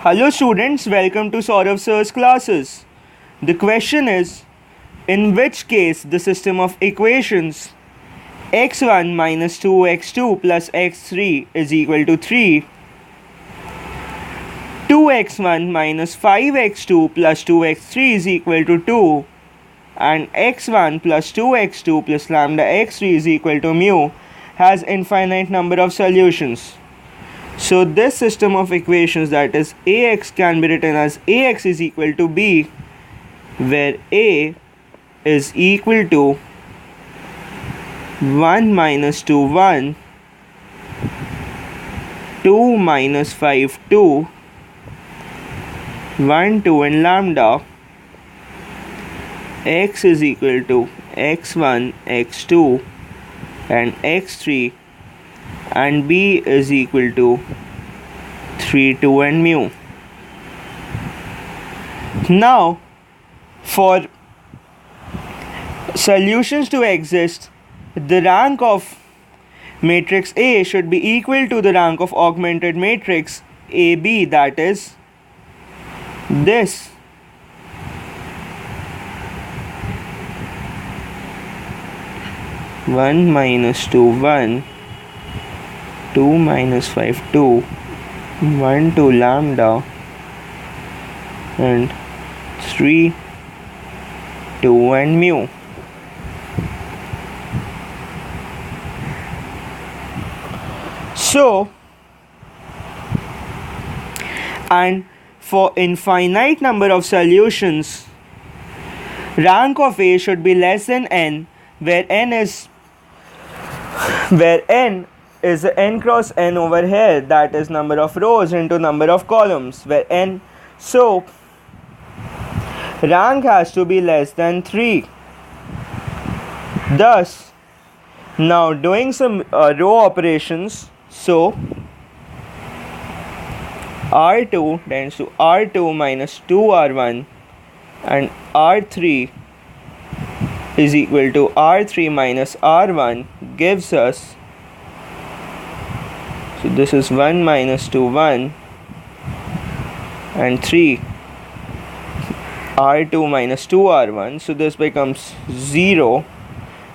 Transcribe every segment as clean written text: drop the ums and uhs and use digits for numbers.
Hello students, welcome to Sourav Sir's classes. The question is, in which case the system of equations x1 minus 2x2 plus x3 is equal to 3, 2x1 minus 5x2 plus 2x3 is equal to 2, and x1 plus 2x2 plus lambda x3 is equal to mu has infinite number of solutions. So this system of equations, that is ax, can be written as ax is equal to b, where a is equal to 1 minus 2 1, 2 minus 5 2, 1 2 and lambda, x is equal to x1 x2 and x3, and b is equal to 3 2 and mu. Now for solutions to exist, the rank of matrix A should be equal to the rank of augmented matrix AB, that is this. One minus 2 1, 2 minus 5 2, 1 2 lambda, and 3 2 and mu. So, and for infinite number of solutions, rank of A should be less than n, where n is n cross n over here, that is number of rows into number of columns, where n, so rank has to be less than 3. Thus, now doing some row operations, so R2 tends to R2 minus 2R1 and R3 is equal to R3 minus R1 gives us, so this is 1 minus 2 1 and 3 R2 minus 2R1, so this becomes 0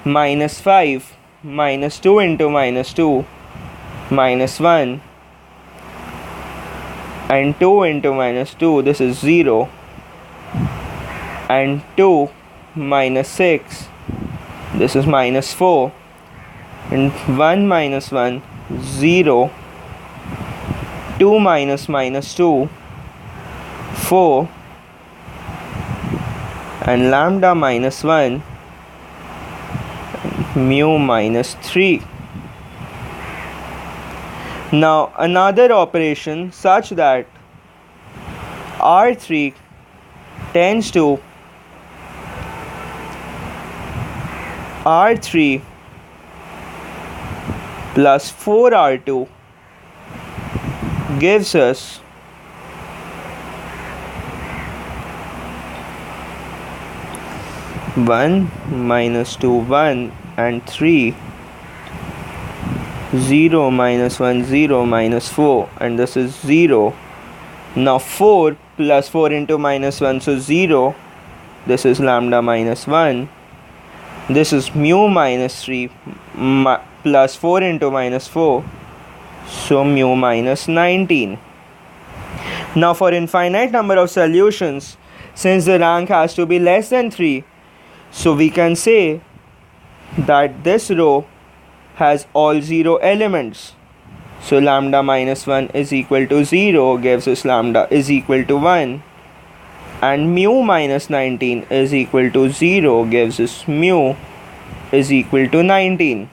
minus 5 minus 2 into minus 2 minus 1 and 2 into minus 2, this is 0, and 2 minus 6, this is minus 4, and 1 minus 1, 0, 2 minus minus 2, 4, and lambda minus 1, and mu minus 3. Now another operation such that R3 tends to R3 plus 4R2 gives us one minus 2 1 and 3, 0 minus 1 0 minus 4, and this is 0. Now 4 plus 4 into minus 1, so 0, this is lambda minus 1, this is mu minus 3 plus 4 into minus 4, so mu minus 19. Now for infinite number of solutions, since the rank has to be less than 3, so we can say that this row has all 0 elements. So lambda minus 1 is equal to 0 gives us lambda is equal to 1, and mu minus 19 is equal to 0 gives us mu is equal to 19.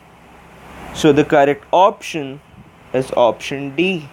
So the correct option is option D.